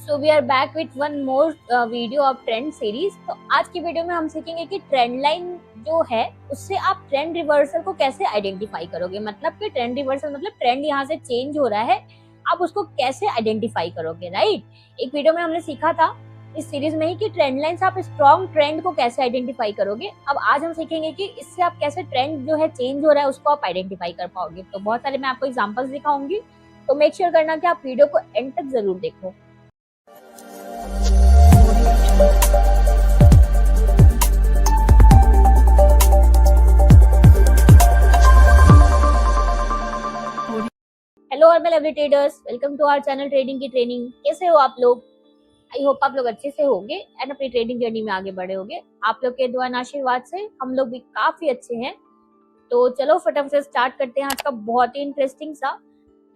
So we are back with one more video of trend series. तो आज की video में हम सीखेंगे कि ट्रेंड लाइन जो है उससे आप ट्रेंड रिवर्सल को कैसे आइडेंटिफाई करोगे। मतलब कि ट्रेंड रिवर्सल मतलब ट्रेंड यहाँ से चेंज हो रहा है, आप उसको कैसे आइडेंटिफाई करोगे, राइट। एक वीडियो में हमने सीखा था इस सीरीज में ही कि ट्रेंड लाइन से आप स्ट्रॉन्ग ट्रेंड को कैसे आइडेंटिफाई करोगे। अब आज हम सीखेंगे कि इससे आप कैसे ट्रेंड जो है चेंज हो रहा है उसको आप आइडेंटिफाई कर पाओगे। तो बहुत सारे मैं आपको एग्जांपल्स दिखाऊंगी, तो मेक श्योर करना कि आप वीडियो को एंड तक जरूर देखो। Hello all every traders, welcome to our channel trading की ट्रेनिंग। कैसे हो आप लोग? आई होप आप लोग अच्छे से होंगे एंड अपनी ट्रेडिंग जर्नी में आगे बढ़े होंगे। आप लोग के दुआ आशीर्वाद से हम लोग भी काफी अच्छे हैं। तो चलो फटाफट से स्टार्ट करते हैं आज का बहुत ही इंटरेस्टिंग सा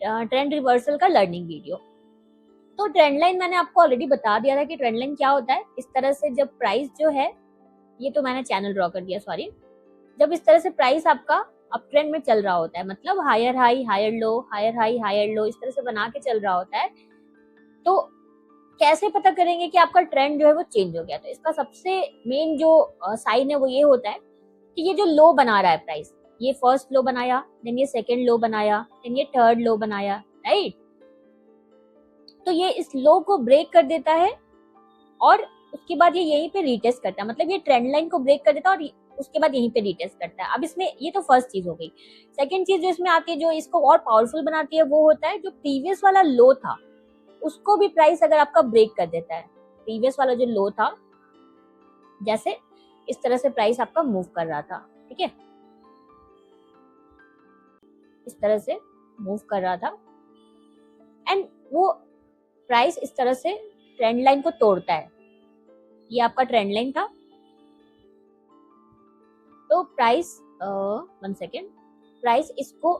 ट्रेंड रिवर्सल का लर्निंग वीडियो। तो ट्रेंड लाइन मैंने आपको ऑलरेडी बता दिया था कि ट्रेंड लाइन क्या होता है। इस तरह से जब प्राइस जो है, ये तो मैंने चैनल ड्रॉ कर दिया, सॉरी। जब इस तरह से प्राइस आपका अप ट्रेंड में चल रहा होता है, मतलब higher high higher low, higher high higher low, इस तरह से बना के चल रहा होता है, तो कैसे पता करेंगे कि आपका ट्रेंड जो है वो चेंज हो गया। तो इसका सबसे मेन जो साइन है वो ये होता है कि ये जो लो बना रहा है प्राइस, ये फर्स्ट लो बनाया, देन ये सेकेंड लो बनाया, देन ये थर्ड लो बनाया, राइट। तो ये इस लो को ब्रेक कर देता है और उसके बाद ये यहीं पे रीटेस्ट करता है, मतलब ये ट्रेंड लाइन को ब्रेक कर देता है और उसके बाद यहीं पे रीटेस्ट करता है। अब इसमें ये तो फर्स्ट चीज हो गई। सेकंड चीज जो इसमें आती है, जो इसको और पावरफुल बनाती है, वो होता है जो प्रीवियस वाला लो था उसको भी प्राइस अगर आपका ब्रेक कर देता है। प्रीवियस वाला जो लो था, जैसे इस तरह से प्राइस आपका मूव कर रहा था, ठीक है, इस तरह से मूव कर रहा था एंड वो प्राइस इस तरह से ट्रेंड लाइन को तोड़ता है। ये आपका ट्रेंड लाइन था। तो प्राइस वन सेकेंड, प्राइस इसको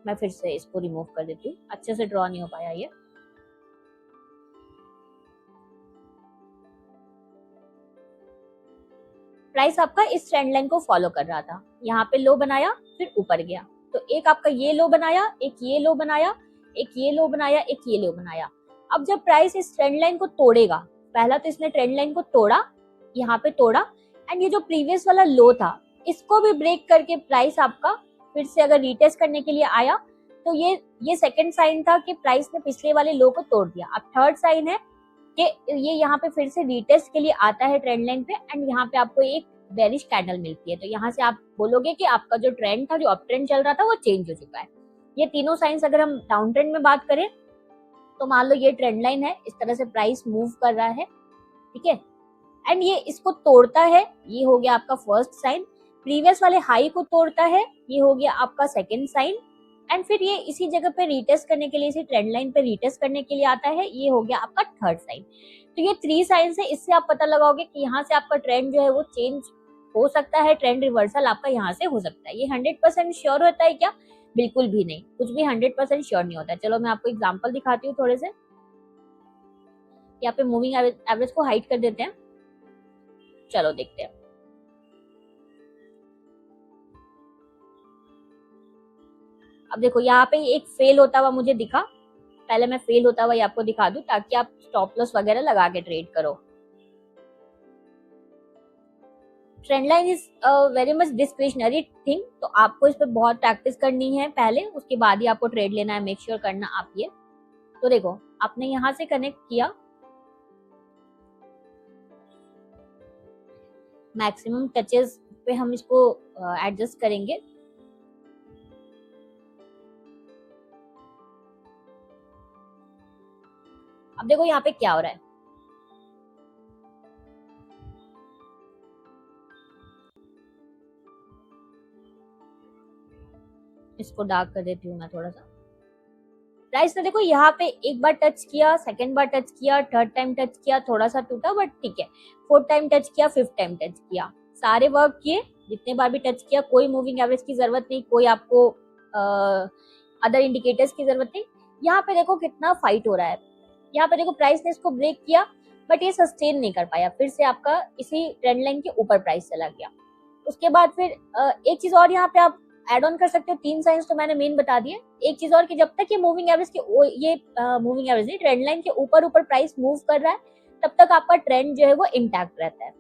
मैं फिर से इसको रिमूव कर देती हूँ, अच्छे से ड्रॉ नहीं हो पाया ये। प्राइस आपका इस ट्रेंड लाइन को फॉलो कर रहा था, यहाँ पे लो बनाया फिर ऊपर गया। तो एक आपका ये लो बनाया, एक ये लो बनाया, एक ये लो बनाया, एक ये लो बनाया। अब जब प्राइस इस ट्रेंड लाइन को तोड़ेगा, पहला तो इसने ट्रेंड लाइन को तोड़ा, यहाँ पे तोड़ा एंड ये जो प्रीवियस वाला लो था इसको भी ब्रेक करके प्राइस आपका फिर से अगर रीटेस्ट करने के लिए आया, तो ये सेकंड साइन था कि प्राइस ने पिछले वाले लो को तोड़ दिया। अब थर्ड साइन है कि ये यहाँ पे फिर से रीटेस्ट के लिए आता है ट्रेंड लाइन पे एंड यहाँ पे आपको एक बेरिश कैंडल मिलती है। तो यहाँ से आप बोलोगे कि आपका जो ट्रेंड था, जो अप ट्रेंड चल रहा था, वो चेंज हो चुका है। ये तीनों साइंस अगर हम डाउन ट्रेंड में बात करें तो मान लो ये ट्रेंड लाइन है, इस तरह से प्राइस मूव कर रहा है, ठीक है, एंड ये इसको तोड़ता है, ये हो गया आपका फर्स्ट साइन। प्रीवियस वाले हाई को तोड़ता है, ये हो गया आपका सेकेंड साइन एंड फिर ये इसी जगह पे रीटेस्ट करने के लिए, इसी ट्रेंड लाइन पे रीटेस्ट करने के लिए आता है, ये हो गया आपका थर्ड साइन। तो ये थ्री साइंस है, इससे आप पता लगाओगे कि यहाँ से आपका ट्रेंड जो है वो चेंज हो सकता है, ट्रेंड रिवर्सल आपका यहाँ से हो सकता है। ये 100% श्योर होता है क्या? बिल्कुल भी नहीं, कुछ भी 100% श्योर नहीं होता है। चलो मैं आपको एग्जांपल दिखाती हूँ थोड़े से। यहाँ पे मूविंग एवरेज को हाइड कर देते हैं, चलो देखते हैं। अब देखो यहाँ पे एक फेल होता हुआ मुझे दिखा, पहले मैं फेल होता हुआ ये आपको दिखा दूं ताकि आप स्टॉप लॉस वगैरह लगा के ट्रेड करो। Trend line is very much discretionary thing, तो आपको इस पे बहुत प्रैक्टिस करनी है पहले, उसके बाद ही आपको ट्रेड लेना है, मेक श्योर करना आप ये। तो देखो आपने यहाँ से कनेक्ट किया, मैक्सिमम टचेस पे हम इसको एडजस्ट करेंगे। अब देखो यहाँ पे क्या हो रहा है, इसको डार्क कर देती हूँ मैं थोड़ा सा। प्राइस ने देखो यहाँ पे एक बार टच किया, सेकंड बार टच किया, थर्ड टाइम टच किया, थोड़ा सा टूटा बट ठीक है, फोर्थ टाइम टच किया, फिफ्थ टाइम टच किया, सारे वर्क किए, जितने बार भी टच किया। कोई मूविंग एवरेज की जरूरत नहीं, कोई आपको अदर इंडिकेटर्स की जरूरत नहीं। यहाँ पे देखो कितना फाइट हो रहा है, यहाँ पे देखो प्राइस ने इसको ब्रेक किया बट ये सस्टेन नहीं कर पाया, फिर से आपका इसी ट्रेंड लाइन के ऊपर प्राइस चला गया। उसके बाद फिर एक चीज और यहाँ पे आप ऐड ऑन कर सकते हो। 3 साइंस तो मैंने मेन बता दिए। एक चीज और कि जब तक ये मूविंग एवरेज के ये मूविंग एवरेज नहीं, ट्रेंड लाइन के ऊपर ऊपर प्राइस मूव कर रहा है, तब तक आपका ट्रेंड जो है वो इंटैक्ट रहता है।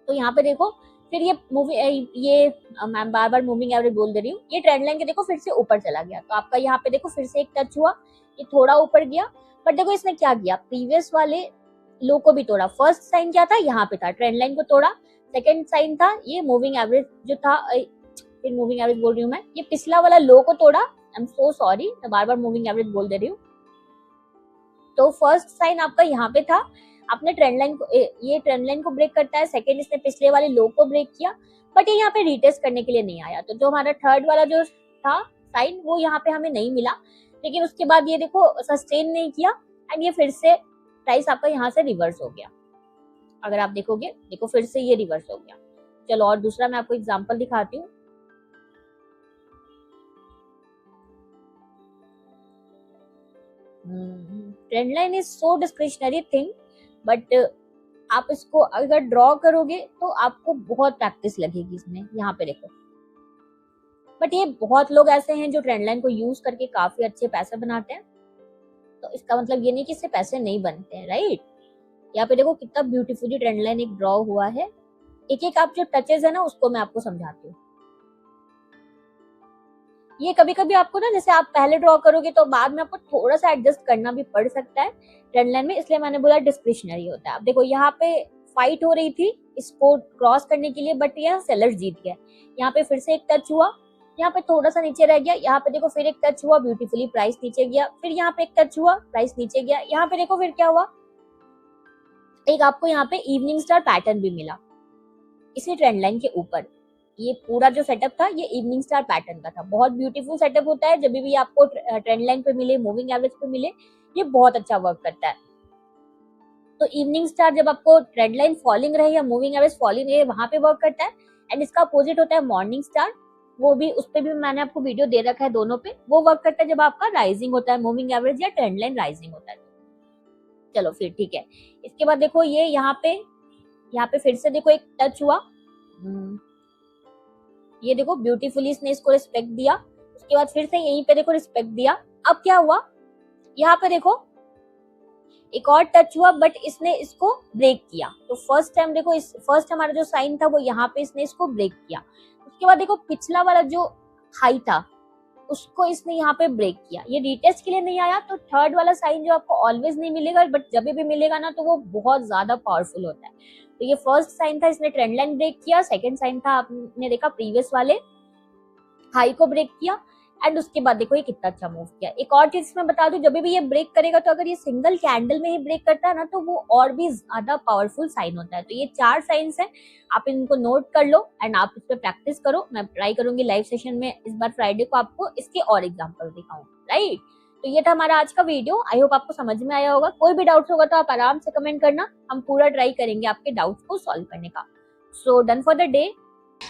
तो यहाँ पे देखो फिर ये मैं बार बार मूविंग एवरेज बोल दे रही हूँ, ये ट्रेंड लाइन के देखो फिर से ऊपर चला गया। तो आपका यहाँ पे देखो फिर से एक टच हुआ, ये थोड़ा ऊपर गया, बट देखो इसने क्या किया, प्रीवियस वाले लो को भी तोड़ा। फर्स्ट साइन क्या था, यहाँ पे था, ट्रेंड लाइन को तोड़ा। सेकंड साइन था ये मूविंग एवरेज जो था, फिर मूविंग एवरेज बोल रही हूँ मैं, ये पिछला वाला लो को तोड़ा। आई एम सो सॉरी, मैं बार बार मूविंग एवरेज बोल दे रही हूँ। तो फर्स्ट साइन आपका यहाँ पे था, आपने ट्रेंड लाइन को, ये ट्रेंड लाइन को ब्रेक करता है। सेकंड इसने पिछले वाले लो को ब्रेक किया, बट ये यहाँ पे रीटेस्ट करने के लिए नहीं आया। तो जो हमारा थर्ड वाला जो था साइन वो यहाँ पे हमें नहीं मिला, लेकिन उसके बाद ये देखो सस्टेन नहीं किया एंड ये फिर से प्राइस आपका यहाँ से रिवर्स हो गया। अगर आप देखोगे, देखो फिर से ये रिवर्स हो गया। चलो और दूसरा मैं आपको एग्जांपल दिखाती हूँ। Trend line is so discretionary thing, but आप इसको अगर ड्रॉ करोगे तो आपको बहुत प्रैक्टिस लगेगी इसमें। यहाँ पे देखो, बट ये बहुत लोग ऐसे हैं जो ट्रेंड लाइन को यूज करके काफी अच्छे पैसे बनाते हैं। तो इसका मतलब ये नहीं कि इससे पैसे नहीं बनते हैं, राइट। यहाँ पे देखो कितना ब्यूटीफुली ट्रेंड लाइन एक ड्रॉ हुआ है। एक एक आप जो टचेस है ना उसको मैं आपको समझाती हूँ। ये कभी कभी आपको ना, जैसे आप पहले ड्रॉ करोगे तो बाद में आपको थोड़ा सा एडजस्ट करना भी पड़ सकता है ट्रेंड लाइन में, इसलिए मैंने बोला डिस्क्रिशनरी होता है। अब देखो यहाँ पे फाइट हो रही थी इसको क्रॉस करने के लिए, बट यह सेलर जीत गया। यहाँ पे फिर से एक टच हुआ, यहाँ पे थोड़ा सा नीचे रह गया। यहाँ पे देखो फिर एक टच हुआ, ब्यूटीफुली प्राइस नीचे गया। फिर यहाँ पे एक टच हुआ, प्राइस नीचे गया। यहाँ पे देखो फिर क्या हुआ, एक आपको यहाँ पे इवनिंग स्टार पैटर्न भी मिला इसी ट्रेंड लाइन के ऊपर। ये पूरा जो सेटअप था ये इवनिंग स्टार पैटर्न का था। बहुत ब्यूटीफुल सेटअप होता है, जब भी आपको ट्रेंड लाइन पे मिले, मूविंग एवरेज पे मिले, ये बहुत अच्छा वर्क करता है। तो इवनिंग स्टार जब आपको ट्रेंड लाइन फॉलिंग रहे या मूविंग एवरेज फॉलिंग रहे, वहां पे वर्क करता है। एंड इसका अपोजिट होता है मॉर्निंग स्टार, वो भी, उस पर भी मैंने आपको वीडियो दे रखा है, दोनों पे। वो वर्क करता है जब आपका राइजिंग होता है, मूविंग एवरेज या ट्रेंड लाइन राइजिंग होता है। चलो फिर ठीक है। इसके बाद देखो ये यहाँ पे फिर से देखो एक टच हुआ, ये देखो ब्यूटीफुली इसने इसको रिस्पेक्ट दिया। उसके बाद फिर से यहीं पे देखो रिस्पेक्ट दिया। अब क्या हुआ, यहाँ पे देखो एक और टच हुआ, बट इसने इसको ब्रेक किया। तो फर्स्ट टाइम देखो, इस फर्स्ट हमारा जो साइन था वो यहाँ पे इसने इसको ब्रेक किया। उसके बाद देखो पिछला वाला जो हाई था उसको इसने यहाँ पे ब्रेक किया। ये रीटेस्ट के लिए नहीं आया। तो थर्ड वाला साइन जो आपको ऑलवेज नहीं मिलेगा, बट जब भी मिलेगा ना तो वो बहुत ज्यादा पावरफुल होता है। तो ये फर्स्ट साइन था, इसने ट्रेंड लाइन ब्रेक किया। सेकंड साइन था, आपने देखा प्रीवियस वाले हाई को ब्रेक किया। एंड उसके बाद देखो ये कितना अच्छा मूव किया। एक और चीज मैं बता दूं, जब भी ये ब्रेक करेगा तो अगर ये सिंगल कैंडल में ही ब्रेक करता है ना तो वो और भी ज्यादा पावरफुल साइन होता है। तो ये 4 साइंस हैं, आप इनको नोट कर लो एंड आप इस पर प्रैक्टिस करो। मैं ट्राई करूंगी लाइव सेशन में इस बार फ्राइडे को आपको इसके और एग्जाम्पल दिखाऊं, राइट। तो ये था हमारा आज का वीडियो। आई होप आपको समझ में आया होगा। कोई भी डाउट्स होगा तो आप आराम से कमेंट करना, हम पूरा ट्राई करेंगे आपके डाउट्स को सॉल्व करने का। So done for the day.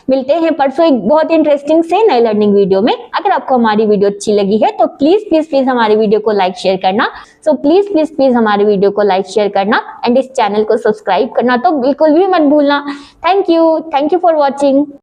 मिलते हैं परसों एक बहुत इंटरेस्टिंग से नई लर्निंग वीडियो में। अगर आपको हमारी वीडियो अच्छी लगी है तो प्लीज प्लीज प्लीज हमारी वीडियो को लाइक शेयर करना। सो प्लीज प्लीज प्लीज हमारी वीडियो को लाइक शेयर करना एंड इस चैनल को सब्सक्राइब करना तो बिल्कुल भी मत भूलना। Thank you for watching.